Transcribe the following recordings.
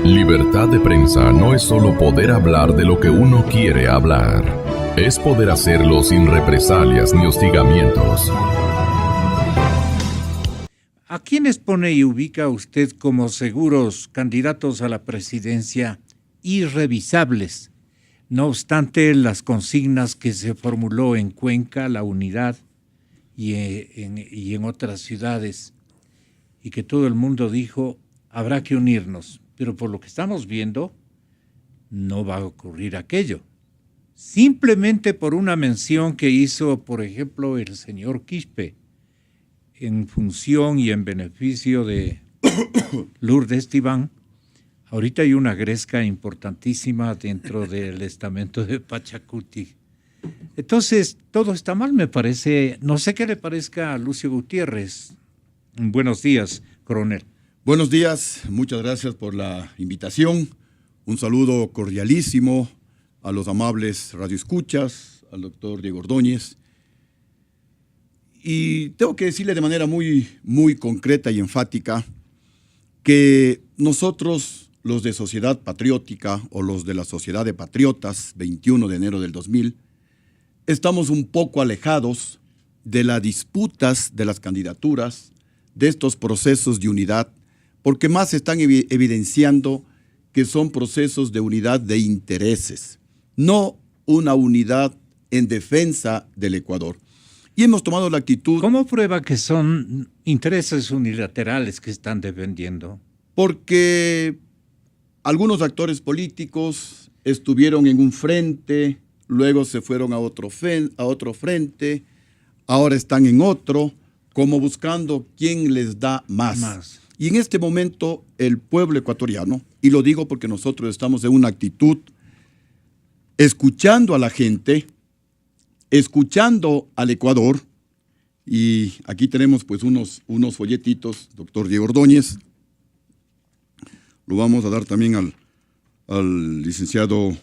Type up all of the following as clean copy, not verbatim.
Libertad de prensa no es solo poder hablar de lo que uno quiere hablar. Es poder hacerlo sin represalias ni hostigamientos. ¿A quiénes pone y ubica usted como seguros candidatos a la presidencia irrevisables? No obstante las consignas que se formuló en Cuenca, La Unidad y en otras ciudades, y que todo el mundo dijo, habrá que unirnos. Pero por lo que estamos viendo, no va a ocurrir aquello. Simplemente por una mención que hizo, por ejemplo, el señor Quispe, en función y en beneficio de Lourdes Tibán, ahorita hay una gresca importantísima dentro del estamento de Pachacuti. Entonces, todo está mal, me parece. No sé qué le parezca a Lucio Gutiérrez. Buenos días, coronel. Buenos días, muchas gracias por la invitación. Un saludo cordialísimo a los amables radioescuchas, al doctor Diego Ordóñez. Y tengo que decirle de manera muy concreta y enfática que nosotros, los de Sociedad Patriótica o los de la Sociedad de Patriotas, 21 de enero del 2000, estamos un poco alejados de las disputas de las candidaturas, de estos procesos de unidad, porque más están evidenciando que son procesos de unidad de intereses, no una unidad en defensa del Ecuador. Y hemos tomado la actitud... ¿Cómo prueba que son intereses unilaterales que están defendiendo? Porque algunos actores políticos estuvieron en un frente, luego se fueron a otro frente, ahora están en otro, como buscando quién les da más. Y en este momento el pueblo ecuatoriano, y lo digo porque nosotros estamos en una actitud escuchando a la gente, escuchando al Ecuador, y aquí tenemos pues unos folletitos, doctor Diego Ordóñez, lo vamos a dar también al licenciado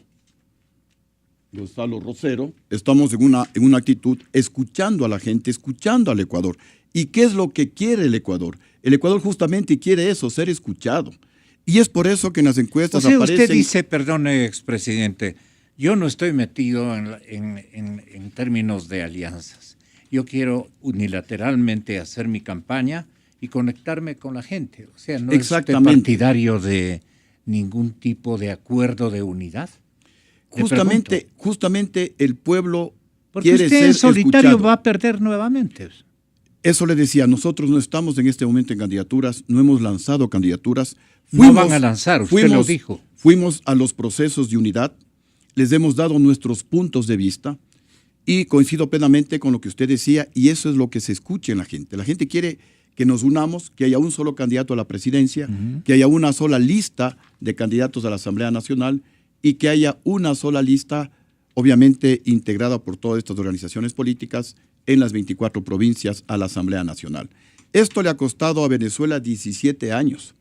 Gonzalo Rosero. Estamos en una actitud escuchando a la gente, escuchando al Ecuador. ¿Y qué es lo que quiere el Ecuador? El Ecuador justamente quiere eso, ser escuchado. Y es por eso que en las encuestas aparecen... Usted dice, perdone, expresidente, yo no estoy metido en términos de alianzas. Yo quiero unilateralmente hacer mi campaña y conectarme con la gente. O sea, no es partidario de ningún tipo de acuerdo de unidad. Justamente el pueblo porque quiere usted ser en solitario escuchado. Va a perder nuevamente. Eso le decía, nosotros no estamos en este momento en candidaturas, no hemos lanzado candidaturas. No van a lanzar, usted lo dijo. Fuimos a los procesos de unidad, les hemos dado nuestros puntos de vista y coincido plenamente con lo que usted decía y eso es lo que se escucha en la gente. La gente quiere que nos unamos, que haya un solo candidato a la presidencia, que haya una sola lista de candidatos a la Asamblea Nacional y que haya una sola lista, obviamente integrada por todas estas organizaciones políticas en las 24 provincias a la Asamblea Nacional. Esto le ha costado a Venezuela 17 años.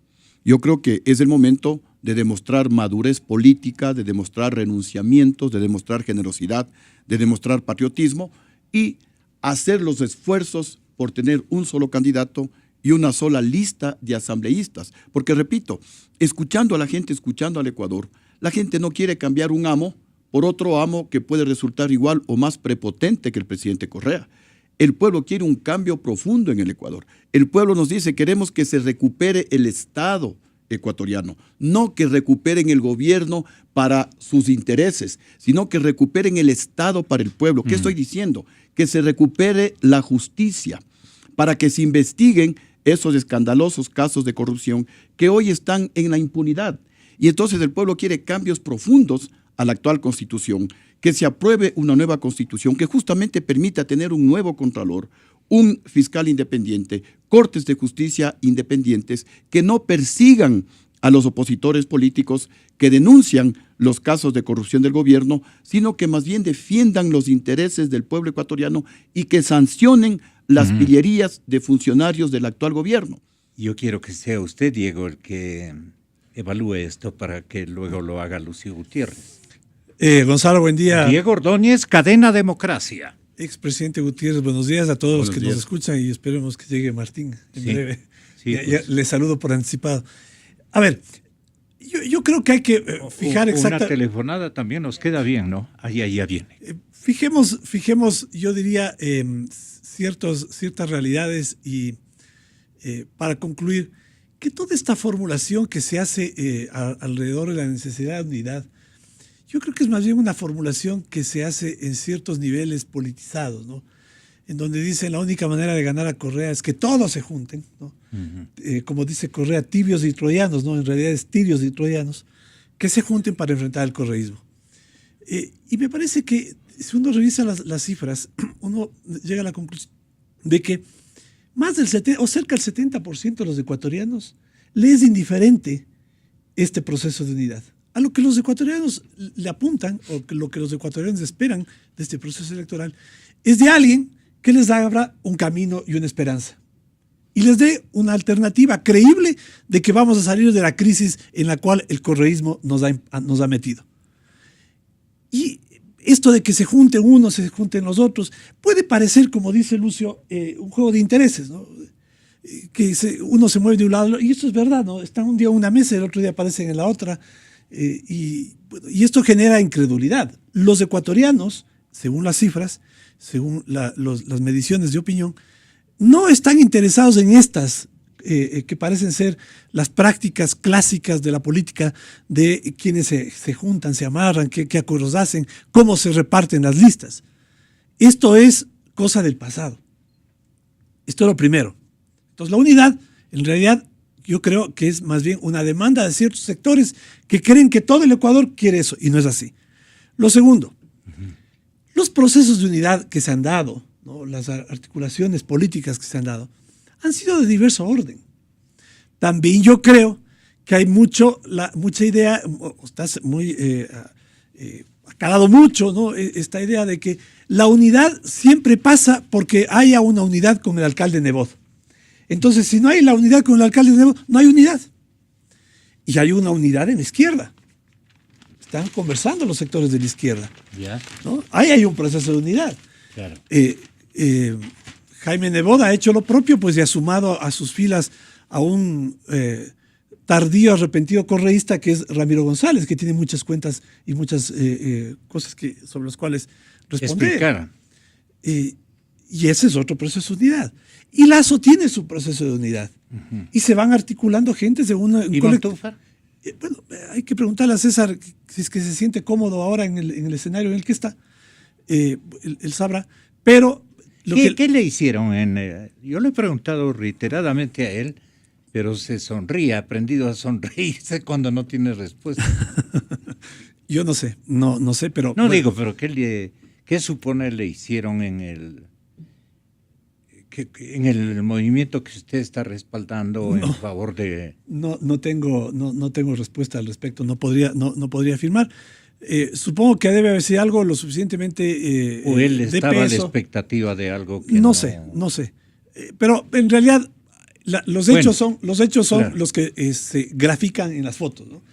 Yo creo que es el momento de demostrar madurez política, de demostrar renunciamientos, de demostrar generosidad, de demostrar patriotismo y hacer los esfuerzos por tener un solo candidato y una sola lista de asambleístas. Porque, repito, escuchando a la gente, escuchando al Ecuador, la gente no quiere cambiar un amo por otro amo que puede resultar igual o más prepotente que el presidente Correa. El pueblo quiere un cambio profundo en el Ecuador. El pueblo nos dice, queremos que se recupere el Estado ecuatoriano, no que recuperen el gobierno para sus intereses, sino que recuperen el Estado para el pueblo. ¿Qué estoy diciendo? Que se recupere la justicia, para que se investiguen esos escandalosos casos de corrupción que hoy están en la impunidad. Y entonces el pueblo quiere cambios profundos a la actual Constitución, que se apruebe una nueva Constitución que justamente permita tener un nuevo Contralor, un fiscal independiente, cortes de justicia independientes que no persigan a los opositores políticos que denuncian los casos de corrupción del gobierno, sino que más bien defiendan los intereses del pueblo ecuatoriano y que sancionen las pillerías de funcionarios del actual gobierno. Yo quiero que sea usted, Diego, el que evalúe esto para que luego lo haga Lucio Gutiérrez. Gonzalo, buen día. Diego Ordóñez, Cadena Democracia. Expresidente Gutiérrez, buenos días a todos los que nos escuchan y esperemos que llegue Martín en breve. Sí, ya les saludo por anticipado. A ver, Yo creo que hay que fijar exactamente. Una telefonada también nos queda bien, ¿no? Ahí ya viene. Fijemos, yo diría, ciertas realidades y para concluir, que toda esta formulación que se hace alrededor de la necesidad de unidad, yo creo que es más bien una formulación que se hace en ciertos niveles politizados, ¿no? En donde dicen la única manera de ganar a Correa es que todos se junten, ¿no? Como dice Correa, tibios y troyanos, ¿no? En realidad es tirios y troyanos, que se junten para enfrentar al correísmo. Y me parece que si uno revisa las cifras, uno llega a la conclusión de que más del 70 o cerca del 70% de los ecuatorianos le es indiferente este proceso de unidad. A lo que los ecuatorianos le apuntan, o lo que los ecuatorianos esperan de este proceso electoral, es de alguien que les abra un camino y una esperanza. Y les dé una alternativa creíble de que vamos a salir de la crisis en la cual el correísmo nos ha metido. Y esto de que se junten unos, se junten los otros, puede parecer, como dice Lucio, un juego de intereses, ¿no? Que uno se mueve de un lado, y esto es verdad, ¿no? Están un día en una mesa y el otro día aparecen en la otra, y esto genera incredulidad. Los ecuatorianos, según las cifras, según las mediciones de opinión, no están interesados en estas que parecen ser las prácticas clásicas de la política de quienes se juntan, se amarran, qué acuerdos hacen, cómo se reparten las listas. Esto es cosa del pasado. Esto es lo primero. Entonces la unidad, en realidad, yo creo que es más bien una demanda de ciertos sectores que creen que todo el Ecuador quiere eso, y no es así. Lo segundo, los procesos de unidad que se han dado, ¿no? Las articulaciones políticas que se han dado, han sido de diverso orden. También yo creo que hay mucha idea, estás muy, ha calado mucho, ¿no? Esta idea de que la unidad siempre pasa porque haya una unidad con el alcalde Nebot. Entonces, si no hay la unidad con el alcalde Nebot, no hay unidad. Y hay una unidad en la izquierda. Están conversando los sectores de la izquierda, ¿no? Ahí hay un proceso de unidad. Claro. Jaime Nebot ha hecho lo propio, pues, y ha sumado a sus filas a un tardío arrepentido correísta que es Ramiro González, que tiene muchas cuentas y muchas cosas sobre las cuales responder. Explicar. Y ese es otro proceso de unidad. Y Lazo tiene su proceso de unidad. Y se van articulando gente según un colectivo. Bueno, hay que preguntarle a César si es que se siente cómodo ahora en el escenario en el que está. Él sabrá. Pero ¿Qué le hicieron? Yo le he preguntado reiteradamente a él, pero se sonríe, ha aprendido a sonreírse cuando no tiene respuesta. Yo no sé, no sé, pero... No, bueno, digo, pero ¿qué supone le hicieron en el movimiento que usted está respaldando en favor de...? No tengo respuesta al respecto, no podría afirmar. Supongo que debe haber sido algo lo suficientemente o él estaba a la peso. expectativa de algo que no sé. Pero en realidad los hechos son claro, los que se grafican en las fotos, ¿no?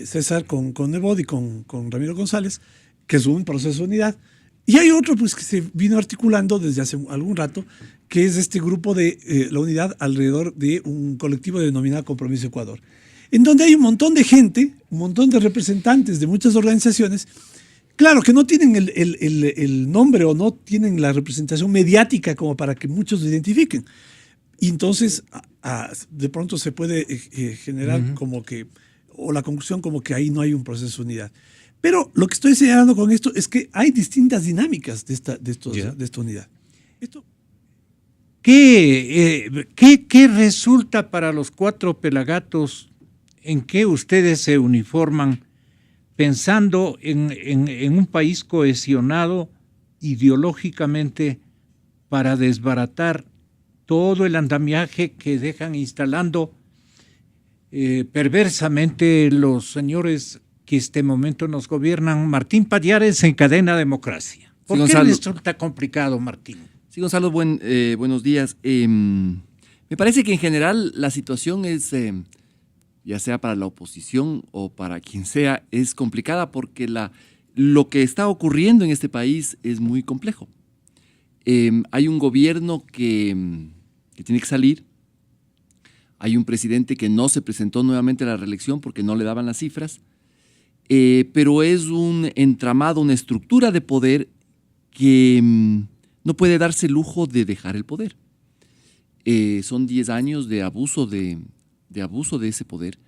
César con Nebot y con Ramiro González, que es un proceso de unidad. Y hay otro, pues, que se vino articulando desde hace algún rato, que es este grupo de la unidad alrededor de un colectivo denominado Compromiso Ecuador, en donde hay un montón de gente, un montón de representantes de muchas organizaciones, claro, que no tienen el nombre o no tienen la representación mediática como para que muchos lo identifiquen. Y entonces, de pronto se puede generar como que, o la conclusión como que ahí no hay un proceso de unidad. Pero lo que estoy señalando con esto es que hay distintas dinámicas de esta unidad. ¿Qué resulta para los cuatro pelagatos en que ustedes se uniforman pensando en un país cohesionado ideológicamente para desbaratar todo el andamiaje que dejan instalando perversamente los señores que este momento nos gobiernan? Martín Pallares en Cadena Democracia. ¿Por qué resulta complicado, Martín? Sí, Gonzalo, buenos días. Me parece que en general la situación es, ya sea para la oposición o para quien sea, es complicada porque lo que está ocurriendo en este país es muy complejo. Hay un gobierno que tiene que salir, Hay un presidente que no se presentó nuevamente a la reelección porque no le daban las cifras, pero es un entramado, una estructura de poder que no puede darse el lujo de dejar el poder. Son 10 años de abuso de ese poder.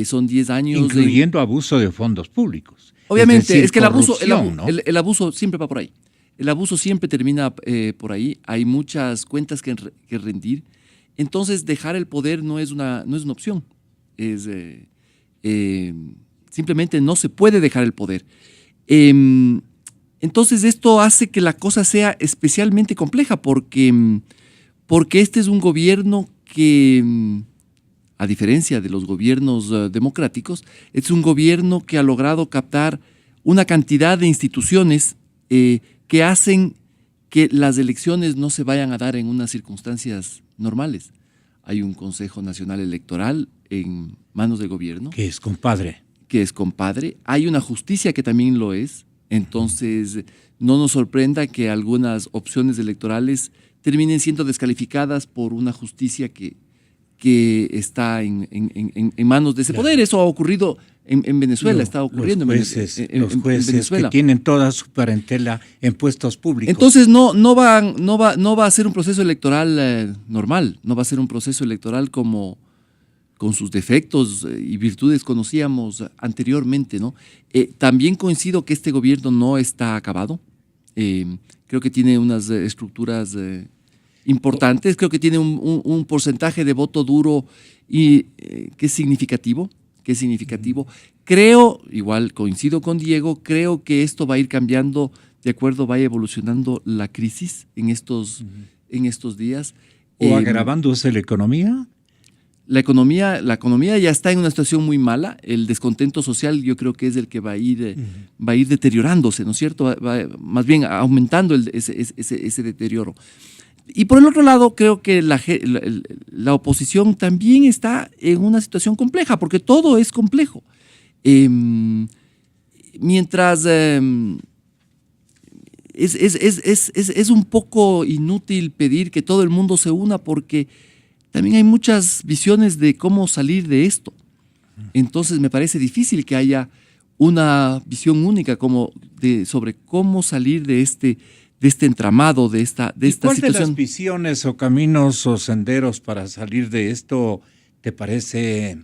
Son 10 años incluyendo abuso de fondos públicos. Obviamente, es que el abuso siempre va por ahí. El abuso siempre termina por ahí. Hay muchas cuentas que rendir. Entonces, dejar el poder no es una opción. Simplemente no se puede dejar el poder. Entonces, esto hace que la cosa sea especialmente compleja porque este es un gobierno que, a diferencia de los gobiernos democráticos, es un gobierno que ha logrado captar una cantidad de instituciones que hacen que las elecciones no se vayan a dar en unas circunstancias normales. Hay un Consejo Nacional Electoral en manos del gobierno. Que es compadre. Hay una justicia que también lo es. Entonces, no nos sorprenda que algunas opciones electorales terminen siendo descalificadas por una justicia que está en manos de ese poder. Eso ha ocurrido en Venezuela, está ocurriendo los jueces en Venezuela. que tienen toda su parentela en puestos públicos. Entonces no va a ser un proceso electoral normal, no va a ser un proceso electoral como con sus defectos y virtudes conocíamos anteriormente, ¿no? También coincido que este gobierno no está acabado. Creo que tiene unas estructuras importantes, creo que tiene un porcentaje de voto duro y que es significativo. Creo, igual coincido con Diego, creo que esto va a ir cambiando de acuerdo, vaya evolucionando la crisis en estos días. ¿O agravándose la economía? La economía ya está en una situación muy mala. El descontento social yo creo que es el que va a ir deteriorándose, ¿no es cierto? Va más bien aumentando ese deterioro. Y por el otro lado, creo que la oposición también está en una situación compleja, porque todo es complejo. Mientras es un poco inútil pedir que todo el mundo se una, porque también hay muchas visiones de cómo salir de esto. Entonces me parece difícil que haya una visión única sobre cómo salir de este entramado, de esta situación. ¿Cuál de las visiones o caminos o senderos para salir de esto te parece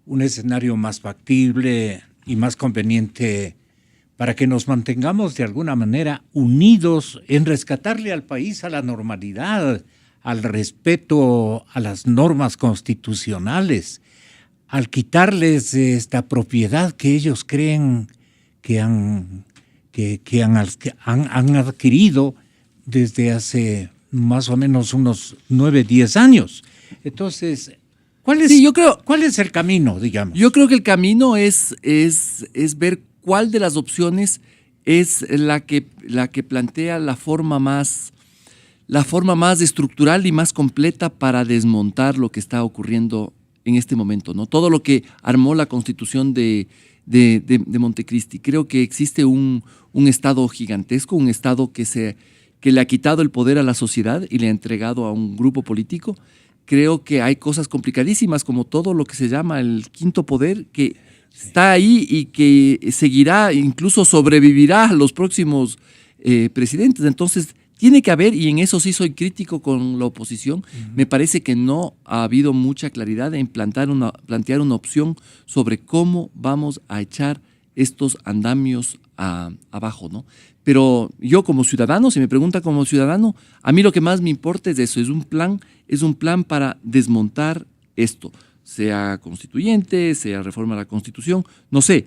un escenario más factible y más conveniente para que nos mantengamos de alguna manera unidos en rescatarle al país a la normalidad, al respeto a las normas constitucionales, al quitarles esta propiedad que ellos creen que han adquirido desde hace más o menos unos 9, 10 años? Entonces, ¿cuál es el camino, digamos? Yo creo que el camino es ver cuál de las opciones es la que plantea la forma más estructural y más completa para desmontar lo que está ocurriendo en este momento, ¿no? Todo lo que armó la Constitución de Montecristi. Creo que existe un Estado gigantesco, un Estado que le ha quitado el poder a la sociedad y le ha entregado a un grupo político. Creo que hay cosas complicadísimas como todo lo que se llama el quinto poder, que está ahí y que seguirá, incluso sobrevivirá a los próximos presidentes. Entonces, tiene que haber, y en eso sí soy crítico con la oposición, me parece que no ha habido mucha claridad en plantear una opción sobre cómo vamos a echar estos andamios abajo, ¿no? Pero yo como ciudadano, si me pregunta como ciudadano, a mí lo que más me importa es eso, es un plan para desmontar esto, sea constituyente, sea reforma a la Constitución, no sé.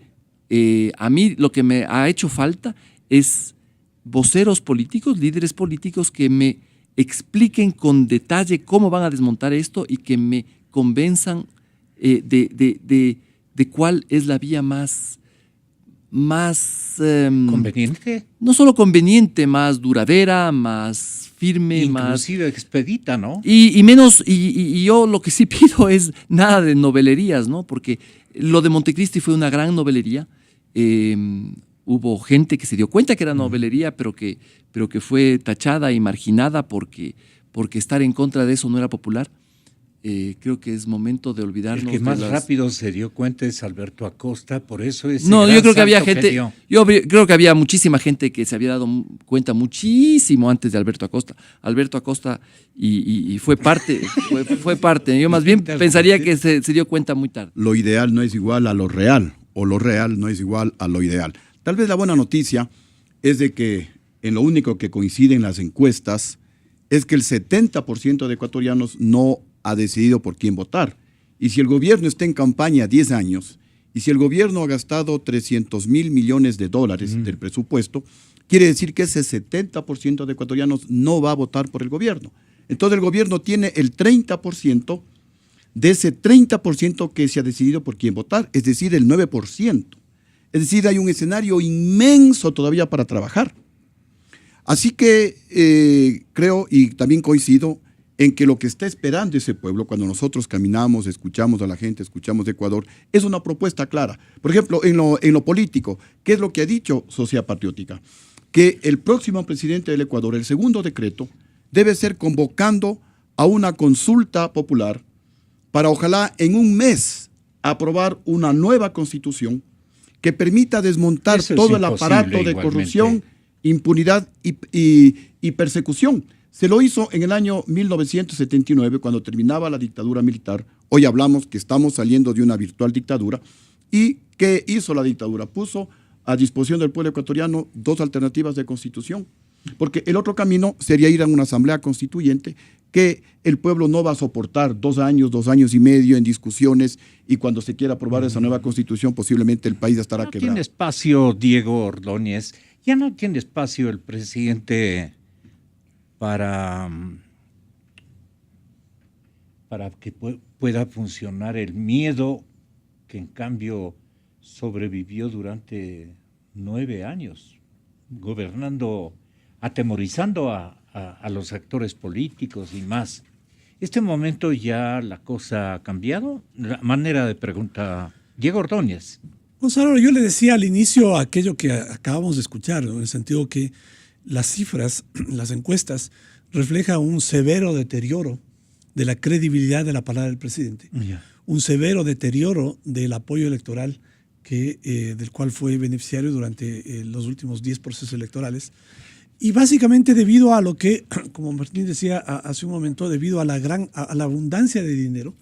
A mí lo que me ha hecho falta es voceros políticos, líderes políticos que me expliquen con detalle cómo van a desmontar esto y que me convenzan de cuál es la vía más conveniente. No solo conveniente, más duradera, más firme, inclusive expedita, ¿no? Y menos, y yo lo que sí pido es nada de novelerías, ¿no? Porque lo de Montecristi fue una gran novelería. Hubo gente que se dio cuenta que era novelería, pero que fue tachada y marginada porque estar en contra de eso no era popular. creo que es momento de olvidarnos. El que más rápido se dio cuenta es Alberto Acosta, por eso es. No, yo creo que había gente, creo que había muchísima gente que se había dado cuenta muchísimo antes de Alberto Acosta. Alberto Acosta y fue parte, fue parte. Yo más bien pensaría que se dio cuenta muy tarde. Lo ideal no es igual a lo real, o lo real no es igual a lo ideal. Tal vez la buena noticia es de que en lo único que coinciden las encuestas es que el 70% de ecuatorianos no ha decidido por quién votar. Y si el gobierno está en campaña 10 años, y si el gobierno ha gastado 300.000 millones de dólares del presupuesto, quiere decir que ese 70% de ecuatorianos no va a votar por el gobierno. Entonces el gobierno tiene el 30% de ese 30% que se ha decidido por quién votar, es decir, el 9%. Es decir, hay un escenario inmenso todavía para trabajar. Así que creo y también coincido en que lo que está esperando ese pueblo, cuando nosotros caminamos, escuchamos a la gente, escuchamos de Ecuador, es una propuesta clara. Por ejemplo, en lo político, ¿qué es lo que ha dicho Sociedad Patriótica? Que el próximo presidente del Ecuador, el segundo decreto, debe ser convocando a una consulta popular para ojalá en un mes aprobar una nueva constitución que permita desmontar todo el aparato de corrupción, impunidad y persecución. Se lo hizo en el año 1979, cuando terminaba la dictadura militar. Hoy hablamos que estamos saliendo de una virtual dictadura. ¿Y qué hizo la dictadura? Puso a disposición del pueblo ecuatoriano 2 alternativas de constitución. Porque el otro camino sería ir a una asamblea constituyente que el pueblo no va a soportar 2 años, 2 años y medio en discusiones, y cuando se quiera aprobar esa nueva constitución posiblemente el país estará quebrado. No tiene espacio Diego Ordóñez, ya no tiene espacio el presidente para que pueda funcionar el miedo que en cambio sobrevivió durante 9 años, gobernando, atemorizando a los actores políticos y más. ¿Este momento ya la cosa ha cambiado? La manera de pregunta, Diego Ordóñez. Gonzalo, yo le decía al inicio aquello que acabamos de escuchar, ¿no? En el sentido que las cifras, las encuestas, reflejan un severo deterioro de la credibilidad de la palabra del presidente, un severo deterioro del apoyo electoral del cual fue beneficiario durante los últimos 10 procesos electorales. Y básicamente debido a lo que, como Martín decía hace un momento, debido a la abundancia de dinero,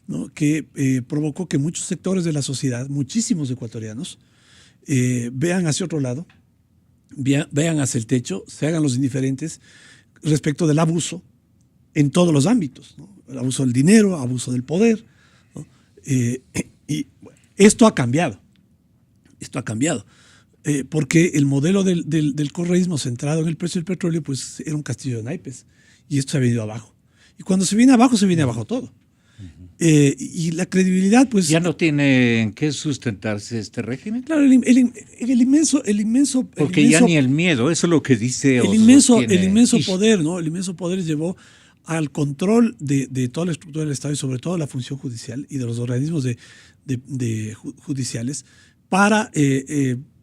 ¿no? Que provocó que muchos sectores de la sociedad, muchísimos ecuatorianos, vean hacia otro lado, vean hacia el techo, se hagan los indiferentes respecto del abuso en todos los ámbitos, ¿no? El abuso del dinero, abuso del poder, ¿no? Y esto ha cambiado. Porque el modelo del correísmo centrado en el precio del petróleo pues era un castillo de naipes, y esto se ha venido abajo. Y cuando se viene abajo todo. Y la credibilidad, pues... ¿Ya no tiene en qué sustentarse este régimen? Claro, el inmenso... Porque ya ni el miedo, eso es lo que dice... El inmenso poder, ¿no? El inmenso poder llevó al control de toda la estructura del Estado y sobre todo la función judicial y de los organismos judiciales para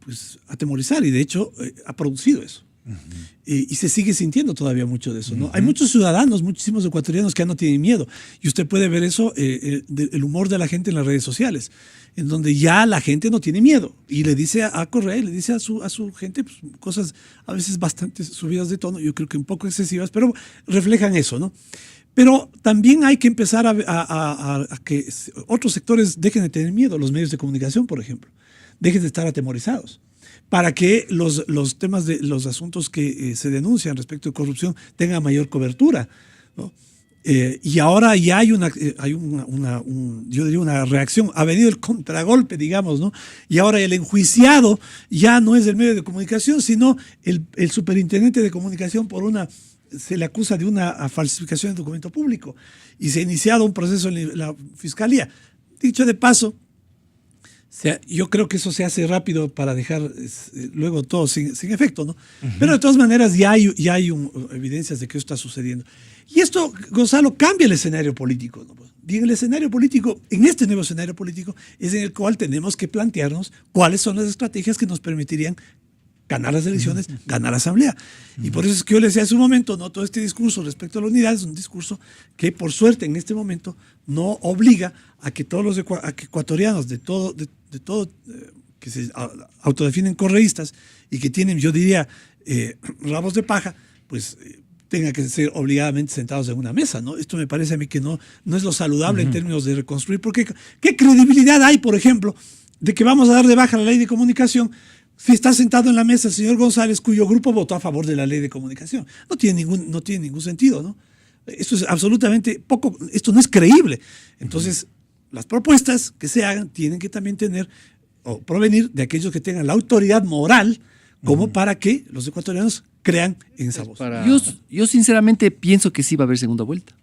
pues, atemorizar, y de hecho ha producido eso. Y se sigue sintiendo todavía mucho de eso, ¿no? Hay muchos ciudadanos, muchísimos ecuatorianos que ya no tienen miedo, y usted puede ver eso, el humor de la gente en las redes sociales, en donde ya la gente no tiene miedo y le dice a Correa, le dice a su gente pues, cosas a veces bastante subidas de tono, yo creo que un poco excesivas, pero reflejan eso, ¿no? Pero también hay que empezar a que otros sectores dejen de tener miedo, los medios de comunicación, por ejemplo, dejen de estar atemorizados, para que los temas de los asuntos que se denuncian respecto de corrupción tengan mayor cobertura, ¿no? Y ahora ya hay yo diría una reacción, ha venido el contragolpe, digamos, ¿no? Y ahora el enjuiciado ya no es el medio de comunicación, sino el superintendente de comunicación se le acusa de una falsificación de documento público, y se ha iniciado un proceso en la fiscalía. Dicho de paso, yo creo que eso se hace rápido para dejar luego todo sin efecto, ¿no? Pero de todas maneras ya hay evidencias de que eso está sucediendo. Y esto, Gonzalo, cambia el escenario político, ¿no? Y en este nuevo escenario político es en el cual tenemos que plantearnos cuáles son las estrategias que nos permitirían ganar las elecciones, ganar la asamblea. Y por eso es que yo le decía hace un momento, no todo este discurso respecto a la unidad es un discurso que por suerte en este momento no obliga a que todos los ecuatorianos de todo que se autodefinen correístas y que tienen, yo diría, rabos de paja, pues tengan que ser obligadamente sentados en una mesa, ¿no? Esto me parece a mí que no es lo saludable en términos de reconstruir, porque ¿qué credibilidad hay, por ejemplo, de que vamos a dar de baja la ley de comunicación si está sentado en la mesa el señor González, cuyo grupo votó a favor de la ley de comunicación? No tiene ningún sentido, ¿no? Esto es absolutamente poco, esto no es creíble. Entonces, las propuestas que se hagan tienen que también tener o provenir de aquellos que tengan la autoridad moral como para que los ecuatorianos crean en esa voz. Yo sinceramente pienso que sí va a haber segunda vuelta.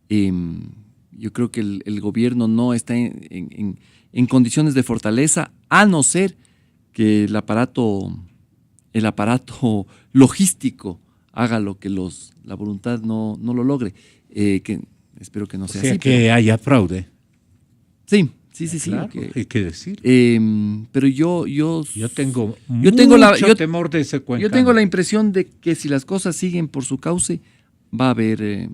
Yo creo que el gobierno no está en condiciones de fortaleza, a no ser que el aparato logístico haga lo que la voluntad no lo logre. Que espero que no sea así. Que haya fraude. Sí. Claro, hay que decir. Pero yo tengo mucho temor de ese cuento. Yo tengo la impresión de que si las cosas siguen por su cauce, va a haber,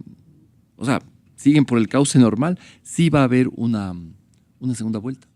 siguen por el cauce normal, sí va a haber una segunda vuelta.